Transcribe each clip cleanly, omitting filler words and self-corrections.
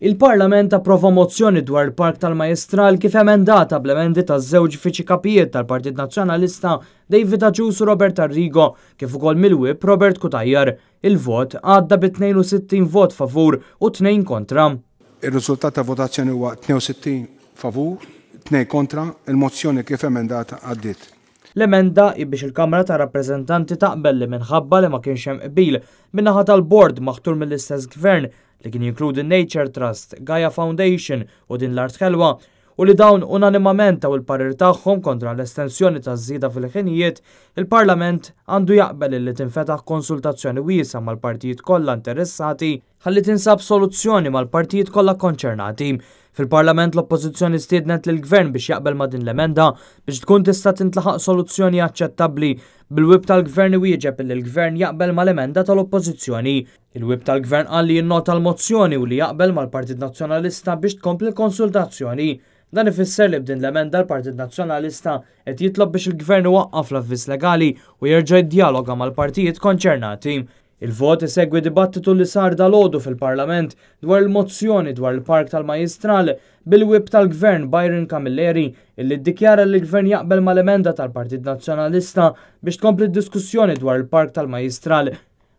Il-Parlament approva mozzjoni dwar il-Park tal-Majjistral kif emendata bl-emendi taż-żewġ viċi Kapijiet tal-Partit Nazzjonalista David Agius u Robert Arrigo kif ukoll mill-whip Robert Cutajar. Il-vot għadda bi 62 vot favur u 2 kontra. Ir-riżultat ta' votazzjoni huwa 62 favur, 2 kontra, il-mozzjoni kif emendata għaddiet. L-emenda biex il-Kamra ta' Rappreżentanti taqbel li minħabba li ma kienx hemm qbil min-naħa tal-Bord maħtur mill-istess Gvern li kien jinkludi Nature Trust, Gaia Foundation u din l-Art Ħelwa u li dawn unanimament taw il-parir tagħhom kontra l-estensjoni taż-żieda fil-ħinijiet, il-Parlament għandu jaqbel li tinfetaħ konsultazzjoni wiesa mal-partijiet kollha interessati ħalli tinsab soluzzjoni mal-partijiet kollha konċernati. Fil-Parlament l-Oppożizzjoni stiednet lill-Gvern biex jaqbel ma' din l-emenda biex tkun tista' tintlaħaq soluzzjoni aċċettabbli. Bil-whip tal-Gvern wieġeb li l-Gvern jaqbel mal-emenda tal-Oppożizzjoni. Il-whip tal-Gvern qal li jinnota l-mozzjoni u li jaqbel mal-Partit Nazzjonalista biex tkompli l-konsultazzjoni. Dan ifisser li b'din l-emenda l-Partit Nazzjonalista qed jitlob biex il-Gvern iwaqqaf l-avviż legali u jerġa' jiddialoga mal-partijiet konċernati. Il-vot isegwi dibattitu li sar dalgħodu fil-Parlament dwar il-mozzjoni dwar il-Park tal-Majjistral bil-whip tal-Gvern Byron Camilleri illi ddikjara li l-Gvern jaqbel mal-emenda tal-Partit Nazzjonalista biex tkompli d-diskussjoni dwar il-Park tal-Majjistral.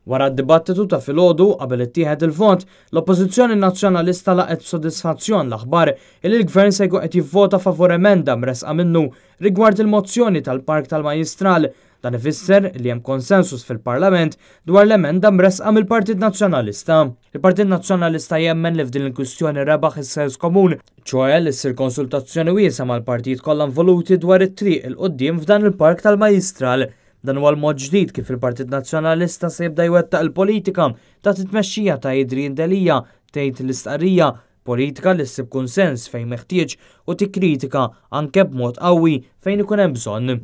Wara d-dibattitu ta' filgħodu qabel ittieħed il-vot, l-Oppożizzjoni Nazzjonalista laqgħet b'sodisfazzjon l-aħbar illi l-Gvern se qed jivvota favur emenda mresqa minnu rigward il-mozzjoni tal-Park tal-Majjistral. Dan ifisser li hemm konsensus fil-Parlament dwar l-emenda mresqa mill-Partit Nazzjonalista. Il-Partit Nazzjonalista jemmen li f'din il-kwistjoni rebaħ is-sens komun, ċoe li ssir konsultazzjoni wiesa mal-partijiet kollha involuti dwar it-triq il-qudiem f'dan il-Park tal-Majjistral. Dan huwa l-mod ġdid kif il-Partit Nazzjonalista se jibda jwettaq il-politika ta' titmexxija ta' Jidrin Delija tgħid l-istqarrija politika li ssib kunsens fejn meħtieġ u tikkritika anke b'mod qawwi fejn ikun hemm bżonn.